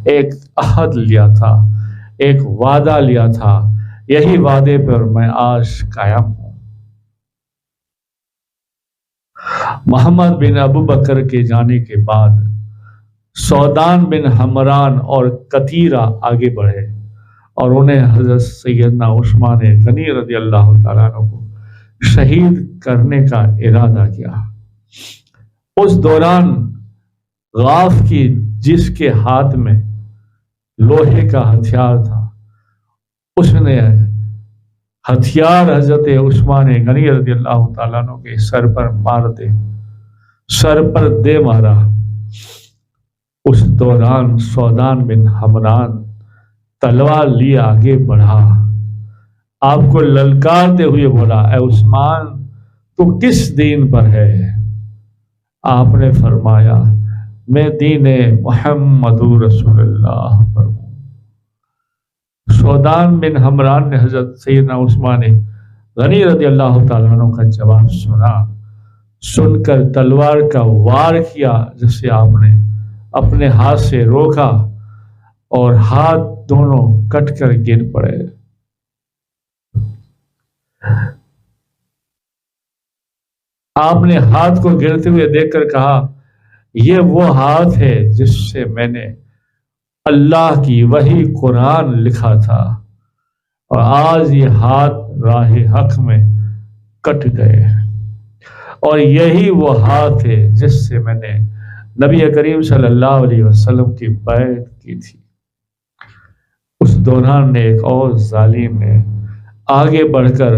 ایک عہد لیا تھا، ایک وعدہ لیا تھا، یہی وعدے پر میں آج قائم ہوں۔ محمد بن ابو بکر کے جانے کے بعد سودان بن حمران اور قطیرہ آگے بڑھے اور انہیں حضرت سیدنا عثمان غنی رضی اللہ تعالیٰ عنہ کو شہید کرنے کا ارادہ کیا۔ اس دوران غاف کی جس کے ہاتھ میں لوہے کا ہتھیار تھا، اس نے ہتھیار حضرت عثمان غنی رضی اللہ تعالیٰ عنہ کے سر پر دے مارا۔ اس دوران سودان بن حمران تلوار لیے آگے بڑھا، آپ کو للکارتے ہوئے بولا، اے عثمان تو کس دین پر ہے؟ آپ نے فرمایا، میں دین محمد رسول اللہ پر ہوں۔ سودان بن حمران نے حضرت سیدنا عثمان غنی رضی اللہ تعالیٰ عنہ کا جواب سن کر تلوار کا وار کیا، جس سے آپ نے اپنے ہاتھ سے روکا اور ہاتھ دونوں کٹ کر گر پڑے۔ آپ نے ہاتھ کو گرتے ہوئے دیکھ کر کہا، یہ وہ ہاتھ ہے جس سے میں نے اللہ کی وحی قرآن لکھا تھا، اور آج یہ ہاتھ راہ حق میں کٹ گئے، اور یہی وہ ہاتھ ہے جس سے میں نے نبی کریم صلی اللہ علیہ وسلم کی بیعت کی تھی۔ اس دوران نے ایک اور ظالم نے آگے بڑھ کر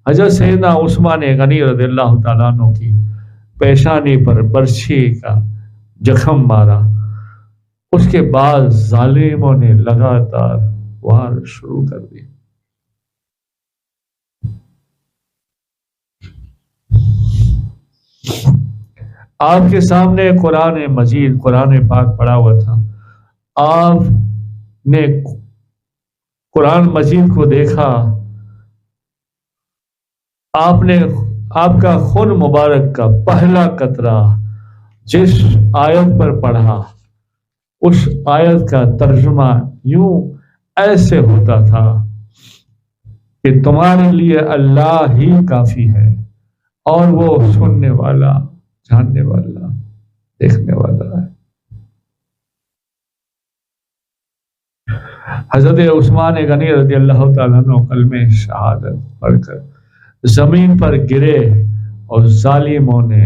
حضرت سیدنا عثمان غنی رضی اللہ تعالیٰ عنہ کی پیشانی پر برچھی کا زخم مارا۔ اس کے بعد ظالموں نے لگاتار وار شروع کر دی۔ آپ کے سامنے قرآن مجید، قرآن پاک پڑا ہوا تھا۔ آپ نے قرآن مجید کو دیکھا، آپ کا خون مبارک کا پہلا قطرہ جس آیت پر پڑھا، اس آیت کا ترجمہ یوں ایسے ہوتا تھا کہ تمہارے لیے اللہ ہی کافی ہے، اور وہ سننے والا، جاننے والا، دیکھنے والا ہے۔ حضرت عثمان غنی رضی اللہ تعالیٰ عنہ کلمہ شہادت پڑھ کر زمین پر گرے، اور ظالموں نے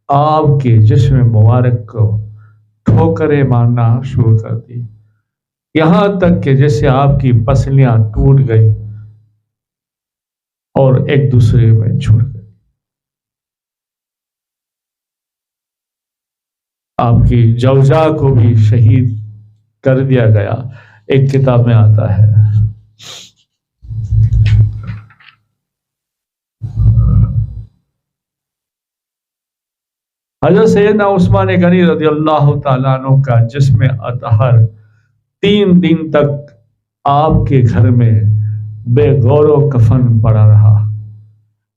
آپ کے جسم مبارک کو ٹھوکریں مارنا شروع کر دی، یہاں تک کہ جیسے آپ کی پسلیاں ٹوٹ گئی اور ایک دوسرے میں چھڑ گئی۔ آپ کی جوزا کو بھی شہید کر دیا گیا، ایک کتاب میں آتا ہے۔ حضرت سیدنا عثمان غنی رضی اللہ تعالیٰ عنہ کا جسم اطہر 3 دن تک آپ کے گھر میں بے غور و کفن پڑا رہا۔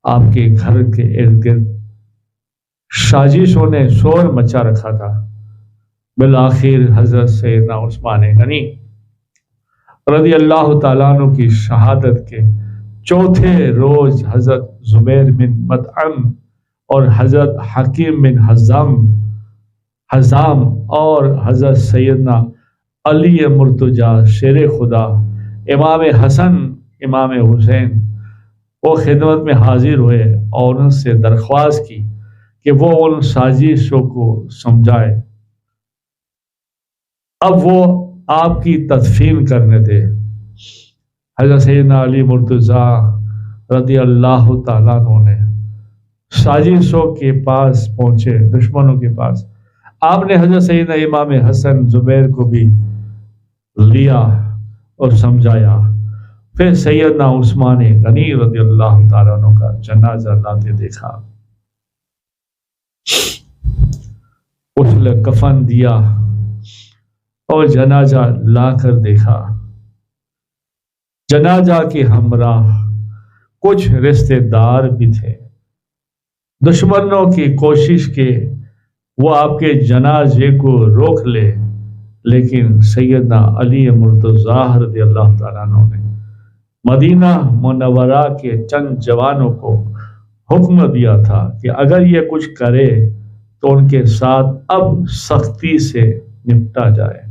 آپ کے گھر کے ارد گرد سازشوں نے شور مچا رکھا تھا۔ بالآخر حضرت سیدنا عثمان غنی رضی اللہ تعالیٰ عنہ کی شہادت کے چوتھے روز حضرت زبیر بن مطعم اور حضرت حکیم بن حزام اور حضرت سیدنا علی مرتضیٰ شیر خدا، امام حسن، امام حسین، وہ خدمت میں حاضر ہوئے اور ان سے درخواست کی کہ وہ ان سازشوں کو سمجھائے، اب وہ آپ کی تدفین کرنے دے۔ حضرت سیدنا علی مرتضیٰ رضی اللہ تعالیٰ عنہ نے سازشوں کے پاس پہنچے، دشمنوں کے پاس۔ آپ نے حضرت سیدنا امام حسن زبیر کو بھی لیا اور سمجھایا۔ پھر سیدنا عثمان غنی رضی اللہ تعالیٰ عنہ کا جنازہ لاتے دیکھا، اس نے کفن دیا اور جنازہ لا کر دیکھا۔ جنازہ کے ہمراہ کچھ رشتے دار بھی تھے۔ دشمنوں کی کوشش کے وہ آپ کے جنازے کو روک لے، لیکن سیدنا علی مرتضیٰ رضی اللہ تعالیٰ عنہ نے مدینہ منورہ کے چند جوانوں کو حکم دیا تھا کہ اگر یہ کچھ کرے تو ان کے ساتھ اب سختی سے نپٹا جائے۔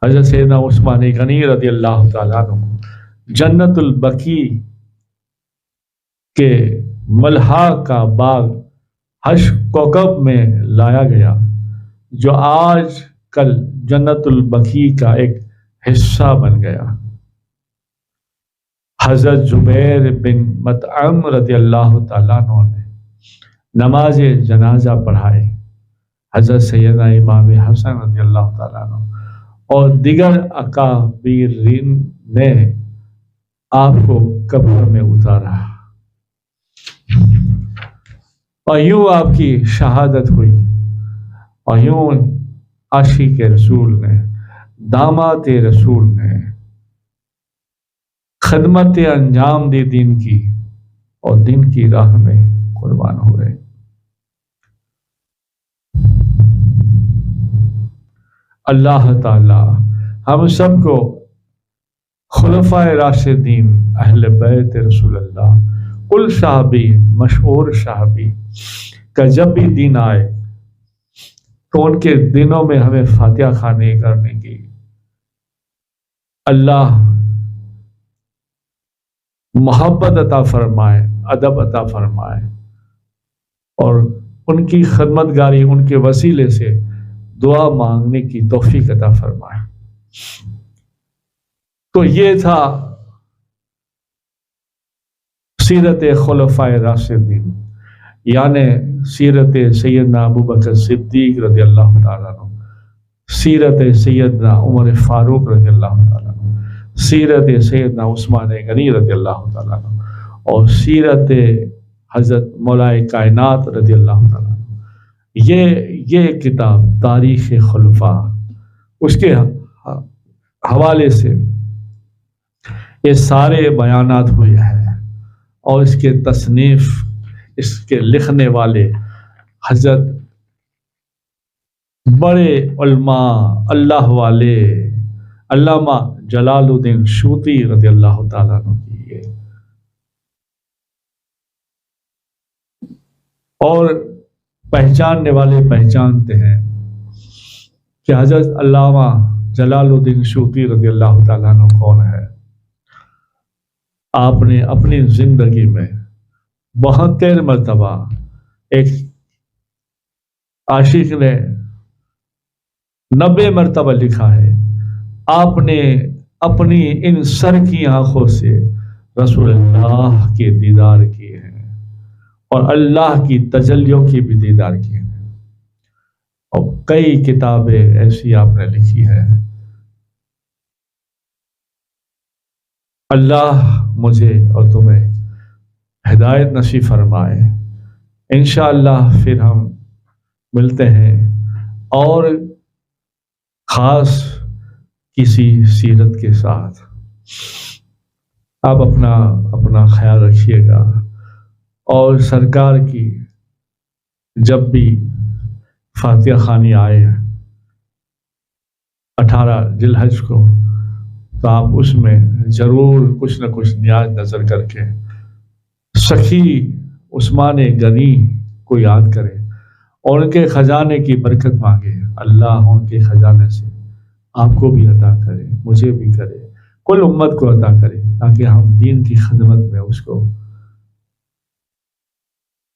حضرت سیدنا عثمان غنی رضی اللہ تعالیٰ عنہ جنت البقیع کے ملحا کا باغ حشر کوکب میں لایا گیا، جو آج کل جنت البقیع کا ایک حصہ بن گیا۔ حضرت زبیر بن مطعم رضی اللہ تعالیٰ عنہ نے نماز جنازہ پڑھائی۔ حضرت سیدنا امام حسن رضی اللہ تعالیٰ عنہ اور دیگر اکابرین نے آپ کو قبر میں اتارا، اور یوں آپ کی شہادت ہوئی، اور یوں عاشق رسول نے، داماد رسول نے خدمت انجام دی دین کی، اور دین کی راہ میں قربان ہو گئے۔ اللہ تعالی ہم سب کو خلفائے راشدین اہل بیت رسول اللہ کل صحابی مشہور صحابی کا جب بھی دین آئے تو ان کے دنوں میں ہمیں فاتحہ خوانی کرنے کی اللہ محبت عطا فرمائے، ادب عطا فرمائے، اور ان کی خدمت گاری ان کے وسیلے سے دعا مانگنے کی توفیق عطا فرمائے۔ تو یہ تھا سیرت خلفائے راشدین، یعنی سیرت سیدنا ابوبکر صدیق رضی اللہ تعالیٰ عنہ، سیرت سیدنا عمر فاروق رضی اللہ تعالیٰ عنہ، سیرت سیدنا عثمان غنی رضی اللہ تعالیٰ عنہ، اور سیرت حضرت مولا کائنات رضی اللہ تعالیٰ عنہ۔ یہ کتاب تاریخ خلفاء، اس کے حوالے سے یہ سارے بیانات ہوئے ہیں، اور اس کے تصنیف، اس کے لکھنے والے حضرت بڑے علماء اللہ والے علامہ جلال الدین سیوطی رضی اللہ تعالیٰ عنہ کی ہے، اور پہچاننے والے پہچانتے ہیں کہ حضرت علامہ جلال الدین سیوطی رضی اللہ تعالیٰ عنہ کون ہے۔ آپ نے اپنی زندگی میں 72 مرتبہ، ایک عاشق نے 90 مرتبہ لکھا ہے، آپ نے اپنی ان سر کی آنکھوں سے رسول اللہ کے دیدار کیے ہیں، اور اللہ کی تجلیوں کی بھی دیدار کیے ہیں، اور کئی کتابیں ایسی آپ نے لکھی ہے۔ اللہ مجھے اور تمہیں ہدایت نصیب فرمائے۔ انشاءاللہ پھر ہم ملتے ہیں اور خاص کسی سیرت کے ساتھ۔ آپ اپنا خیال رکھیے گا، اور سرکار کی جب بھی فاتحہ خوانی آئے 18 ذی الحج کو، تو آپ اس میں ضرور کچھ نہ کچھ نیاز نظر کر کے سخی عثمان غنی کو یاد کریں، اور ان کے خزانے کی برکت مانگے۔ اللہ ان کے خزانے سے آپ کو بھی عطا کرے، مجھے بھی کرے، کل امت کو عطا کرے، تاکہ ہم دین کی خدمت میں اس کو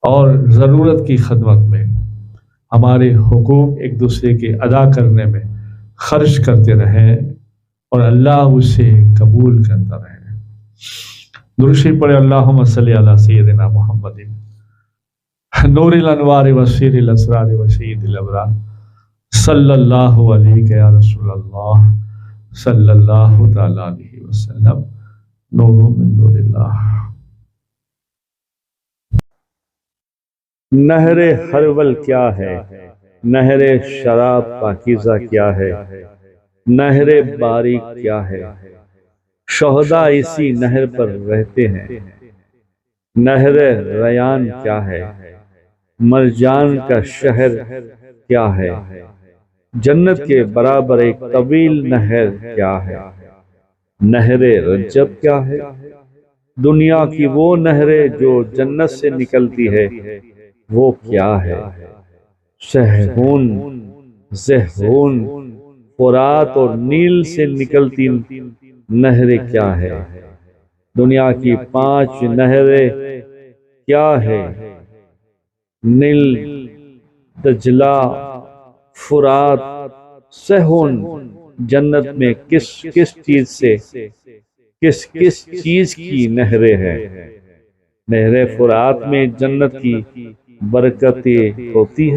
اور ضرورت کی خدمت میں ہمارے حقوق ایک دوسرے کے ادا کرنے میں خرچ کرتے رہیں، اور اللہ اسے قبول کرتا رہے۔ درود شریف پڑھے، اللہم صلی علی سیدنا محمد نور الانوار وسیر الاسرار وسید الابرار، صلی اللہ علیہ یا رسول اللہ، صلی اللہ تعالی علیہ وسلم، نور من نور اللہ۔ نہر ہرول کیا ہے، نہر شراب پاکیزہ کیا ہے، نہر باریک کیا ہے، شہداء اسی نہر پر رہتے ہیں۔ نہر ریان کیا ہے، مرجان کا شہر کیا ہے، جنت کے برابر ایک طویل نہر کیا ہے؟ نہر رجب کیا ہے؟ دنیا کی وہ نہریں جو جنت سے نکلتی ہے وہ کیا ہے؟ سہون، زہون، فرات اور نیل سے نکلتی نہریں کیا ہے؟ دنیا کی 5 نہریں کیا ہے؟ نیل، دجلہ، فرات، سہون۔ جنت میں کس کس چیز سے، کس کس چیز کی نہریں ہیں؟ نہر فرات میں جنت کی برکتیں ہوتی ہیں۔